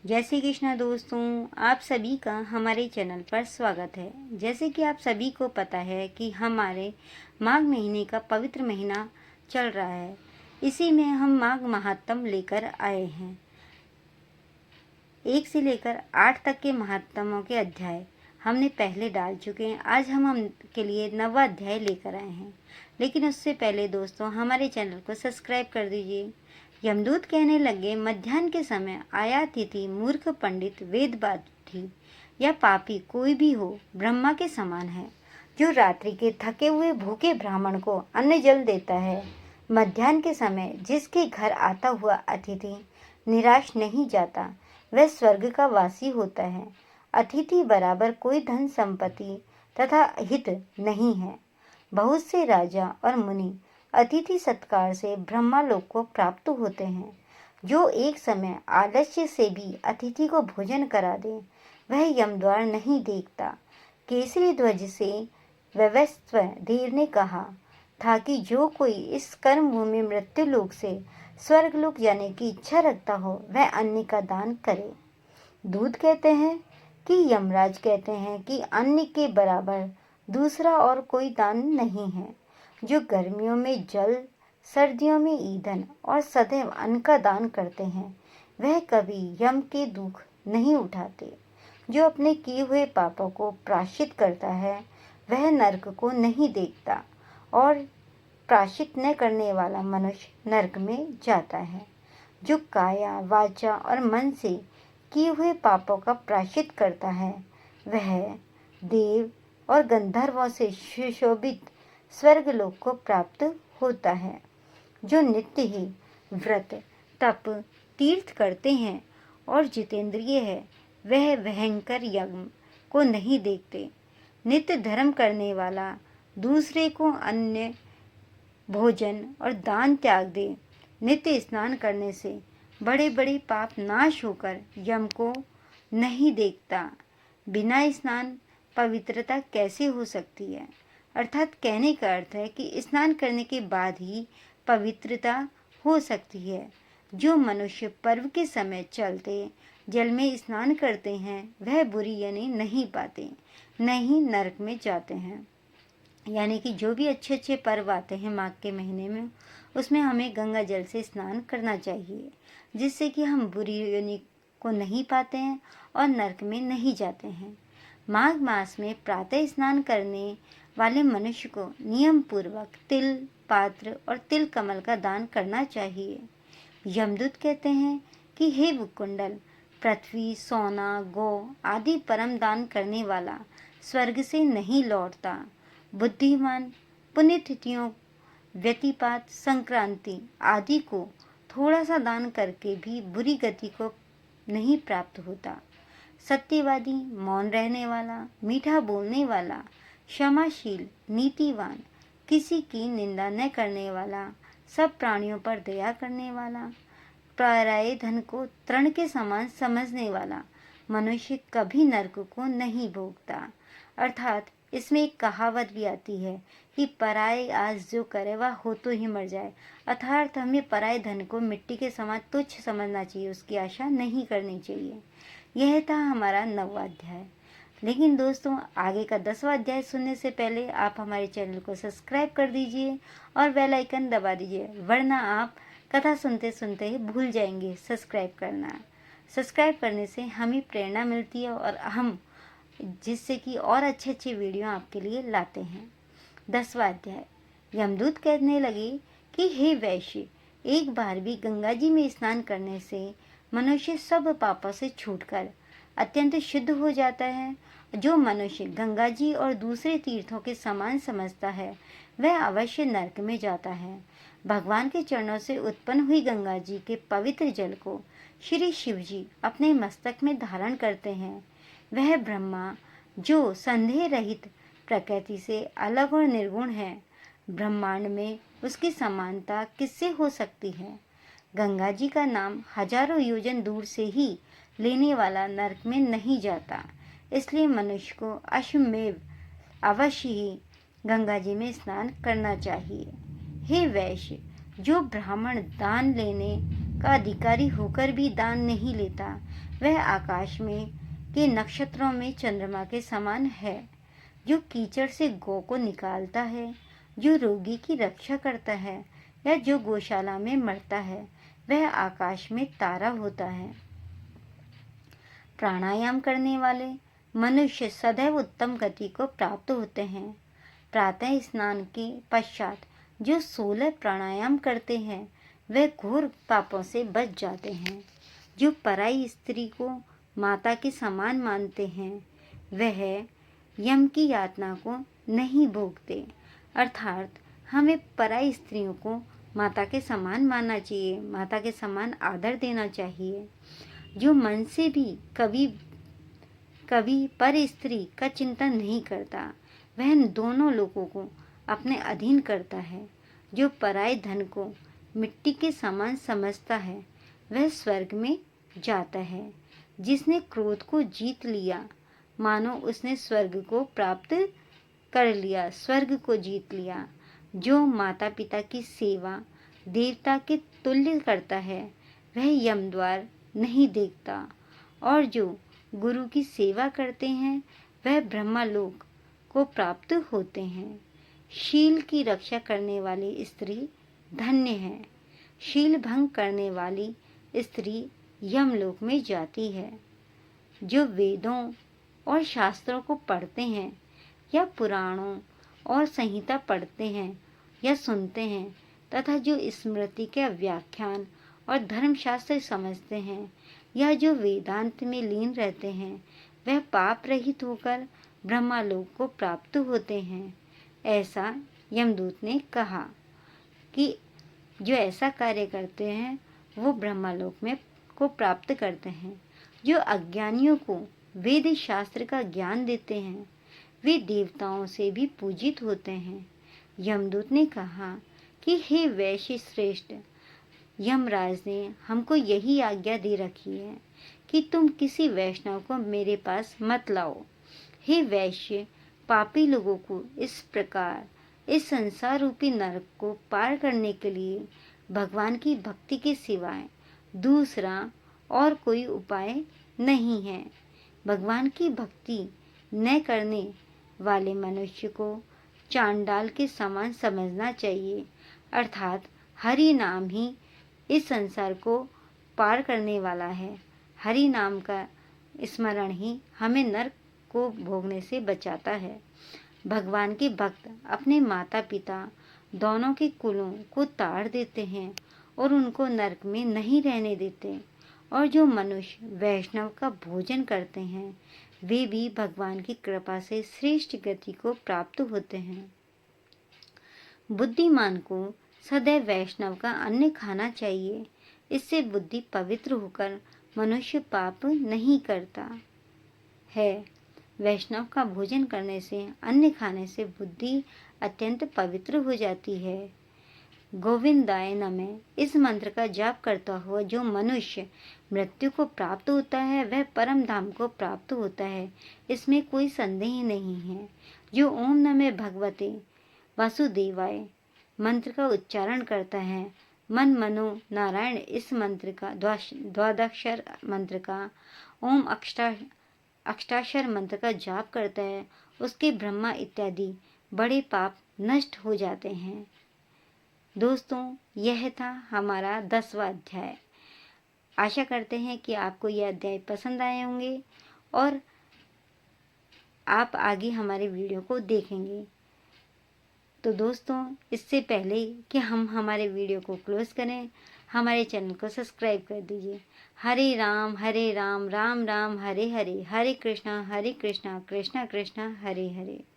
जय श्री कृष्णा दोस्तों, आप सभी का हमारे चैनल पर स्वागत है। जैसे कि आप सभी को पता है कि हमारे माघ महीने का पवित्र महीना चल रहा है। इसी में हम माघ महात्म्य लेकर आए हैं। 1 से लेकर 8 तक के महात्म्यों के अध्याय हमने पहले डाल चुके हैं। आज हम के लिए 9वां अध्याय लेकर आए हैं। लेकिन उससे पहले दोस्तों हमारे चैनल को सब्सक्राइब कर दीजिए। यमदूत कहने लगे, मध्याह्न के समय आया अतिथि मूर्ख पंडित वेदबाधी या पापी कोई भी हो, ब्रह्मा के समान है, जो रात्रि के थके हुए भूखे ब्राह्मण को अन्न जल देता है। मध्याह्न के समय जिसके घर आता हुआ अतिथि निराश नहीं जाता, वह स्वर्ग का वासी होता है। अतिथि बराबर कोई धन संपत्ति तथा हित नहीं है। बहुत से राजा और मुनि अतिथि सत्कार से ब्रह्मालोक को प्राप्त होते हैं। जो एक समय आलस्य से भी अतिथि को भोजन करा दे, वह यमद्वार नहीं देखता। केसरी ध्वज से वैवस्वत देव ने कहा था कि जो कोई इस कर्म भूमि मृत्यु लोक से स्वर्ग लोक जाने की इच्छा रखता हो, वह अन्न का दान करे। दूत कहते हैं कि यमराज कहते हैं कि अन्न के बराबर दूसरा और कोई दान नहीं है। जो गर्मियों में जल, सर्दियों में ईंधन और सदैव अन्न का दान करते हैं, वह कभी यम के दुख नहीं उठाते। जो अपने किए हुए पापों को प्रायश्चित करता है, वह नरक को नहीं देखता, और प्रायश्चित न करने वाला मनुष्य नरक में जाता है। जो काया, वाचा और मन से किए हुए पापों का प्रायश्चित करता है, वह देव और गंधर्वों से सुशोभित स्वर्गलोक को प्राप्त होता है। जो नित्य ही व्रत, तप, तीर्थ करते हैं और जितेंद्रिय है, वह भयंकर यज्ञ को नहीं देखते। नित्य धर्म करने वाला दूसरे को अन्न, भोजन और दान त्याग दे। नित्य स्नान करने से बड़े बड़े पाप नाश होकर यम को नहीं देखता। बिना स्नान पवित्रता कैसे हो सकती है? अर्थात कहने का अर्थ है कि स्नान करने के बाद ही पवित्रता हो सकती है। जो मनुष्य पर्व के समय चलते जल में स्नान करते हैं, वह बुरी यानी नहीं पाते, नहीं नरक में जाते हैं। यानी कि जो भी अच्छे अच्छे पर्व आते हैं माघ के महीने में, उसमें हमें गंगा जल से स्नान करना चाहिए, जिससे कि हम बुरी योनि को नहीं पाते हैं और नरक में नहीं जाते हैं। माघ मास में प्रातः स्नान करने वाले मनुष्य को नियम पूर्वक तिल, पात्र और तिल कमल का दान करना चाहिए। यमदूत कहते हैं कि हे मुकुंडल, पृथ्वी, सोना, गौ आदि परम दान करने वाला स्वर्ग से नहीं लौटता। बुद्धिमान पुण्यतिथियों, व्यतिपात, संक्रांति आदि को थोड़ा सा दान करके भी बुरी गति को नहीं प्राप्त होता। सत्यवादी, मौन रहने वाला, मीठा बोलने वाला, क्षमाशील, नीतिवान, किसी की निंदा न करने वाला, सब प्राणियों पर दया करने वाला, पराये धन को तृण के समान समझने वाला मनुष्य कभी नरक को नहीं भोगता। अर्थात इसमें एक कहावत भी आती है कि पराये आस जो करे वह हो तो ही मर जाए। अर्थात हमें पराये धन को मिट्टी के समान तुच्छ समझना चाहिए, उसकी आशा नहीं करनी चाहिए। यह था हमारा 9वां अध्याय। लेकिन दोस्तों, आगे का 10वां अध्याय सुनने से पहले आप हमारे चैनल को सब्सक्राइब कर दीजिए और बेल आइकन दबा दीजिए, वरना आप कथा सुनते सुनते ही भूल जाएंगे सब्सक्राइब करना। सब्सक्राइब करने से हमें प्रेरणा मिलती है और हम जिससे कि और अच्छे अच्छे वीडियो आपके लिए लाते हैं। 10वां अध्याय। यमदूत कहने लगे कि हे वैश्य, एक बार भी गंगा जी में स्नान करने से मनुष्य सब पापों से छूटकर अत्यंत शुद्ध हो जाता है। जो मनुष्य गंगा जी और दूसरे तीर्थों के समान समझता है, वह अवश्य नरक में जाता है। भगवान के चरणों से उत्पन्न हुई गंगा जी के पवित्र जल को श्री शिव जी अपने मस्तक में धारण करते हैं। वह ब्रह्मा, जो संदेह रहित प्रकृति से अलग और निर्गुण है, ब्रह्मांड में उसकी समानता किससे हो सकती है? गंगा जी का नाम हजारों योजन दूर से ही लेने वाला नरक में नहीं जाता। इसलिए मनुष्य को अश्वमेव अवश्य ही गंगा जी में स्नान करना चाहिए। हे वैश्य, जो ब्राह्मण दान लेने का अधिकारी होकर भी दान नहीं लेता, वह आकाश में के नक्षत्रों में चंद्रमा के समान है। जो कीचड़ से गौ को निकालता है, जो रोगी की रक्षा करता है या जो गौशाला में मरता है, वह आकाश में तारा होता है। प्राणायाम करने वाले मनुष्य सदैव उत्तम गति को प्राप्त होते हैं। प्रातः स्नान के पश्चात जो 16 प्राणायाम करते हैं, वे घोर पापों से बच जाते हैं। जो पराई स्त्री को माता के समान मानते हैं, वह यम की यातना को नहीं भोगते। अर्थात हमें पराई स्त्रियों को माता के समान मानना चाहिए, माता के समान आदर देना चाहिए। जो मन से भी कभी पर स्त्री का चिंतन नहीं करता, वह दोनों लोगों को अपने अधीन करता है। जो पराये धन को मिट्टी के समान समझता है, वह स्वर्ग में जाता है। जिसने क्रोध को जीत लिया, मानो उसने स्वर्ग को प्राप्त कर लिया, स्वर्ग को जीत लिया। जो माता पिता की सेवा देवता के तुल्य करता है, वह यमद्वार नहीं देखता। और जो गुरु की सेवा करते हैं, वह ब्रह्मलोक को प्राप्त होते हैं। शील की रक्षा करने वाली स्त्री धन्य है। शील भंग करने वाली स्त्री यमलोक में जाती है। जो वेदों और शास्त्रों को पढ़ते हैं या पुराणों और संहिता पढ़ते हैं या सुनते हैं तथा जो स्मृति के व्याख्यान और धर्मशास्त्र समझते हैं या जो वेदांत में लीन रहते हैं, वह पाप रहित होकर ब्रह्मलोक को प्राप्त होते हैं। ऐसा यमदूत ने कहा कि जो ऐसा कार्य करते हैं वो ब्रह्मलोक में को प्राप्त करते हैं। जो अज्ञानियों को वेद शास्त्र का ज्ञान देते हैं, वे देवताओं से भी पूजित होते हैं। यमदूत ने कहा कि हे वैश्य श्रेष्ठ, यमराज ने हमको यही आज्ञा दे रखी है कि तुम किसी वैष्णव को मेरे पास मत लाओ। हे वैश्य, पापी लोगों को इस प्रकार इस संसार रूपी नरक को पार करने के लिए भगवान की भक्ति के सिवाय दूसरा और कोई उपाय नहीं है। भगवान की भक्ति न करने वाले मनुष्य को चांडाल के समान समझना चाहिए। अर्थात हरि नाम ही इस संसार को पार करने वाला है। हरि नाम का स्मरण ही हमें नरक को भोगने से बचाता है। भगवान के भक्त अपने माता पिता दोनों के कुलों को ताड़ देते हैं और उनको नरक में नहीं रहने देते। और जो मनुष्य वैष्णव का भोजन करते हैं, वे भी भगवान की कृपा से श्रेष्ठ गति को प्राप्त होते हैं। बुद्धिमान को सदैव वैष्णव का अन्न खाना चाहिए। इससे बुद्धि पवित्र होकर मनुष्य पाप नहीं करता है। वैष्णव का भोजन करने से, अन्न खाने से बुद्धि अत्यंत पवित्र हो जाती है। गोविंदाय नमः इस मंत्र का जाप करता हुआ जो मनुष्य मृत्यु को प्राप्त होता है, वह परम धाम को प्राप्त होता है। इसमें कोई संदेह नहीं है। जो ओम नमः भगवते वासुदेवाय मंत्र का उच्चारण करता है, मन मनो नारायण इस मंत्र का द्वादशाक्षर मंत्र का ओम अष्टाक्षर मंत्र का जाप करता है, उसके ब्रह्मा इत्यादि बड़े पाप नष्ट हो जाते हैं। दोस्तों, यह था हमारा 10वां अध्याय। आशा करते हैं कि आपको यह अध्याय पसंद आए होंगे और आप आगे हमारे वीडियो को देखेंगे। तो दोस्तों, इससे पहले कि हम हमारे वीडियो को क्लोज करें, हमारे चैनल को सब्सक्राइब कर दीजिए। हरे राम राम राम हरे हरे, हरे कृष्णा कृष्णा कृष्णा कृष्णा हरे हरे।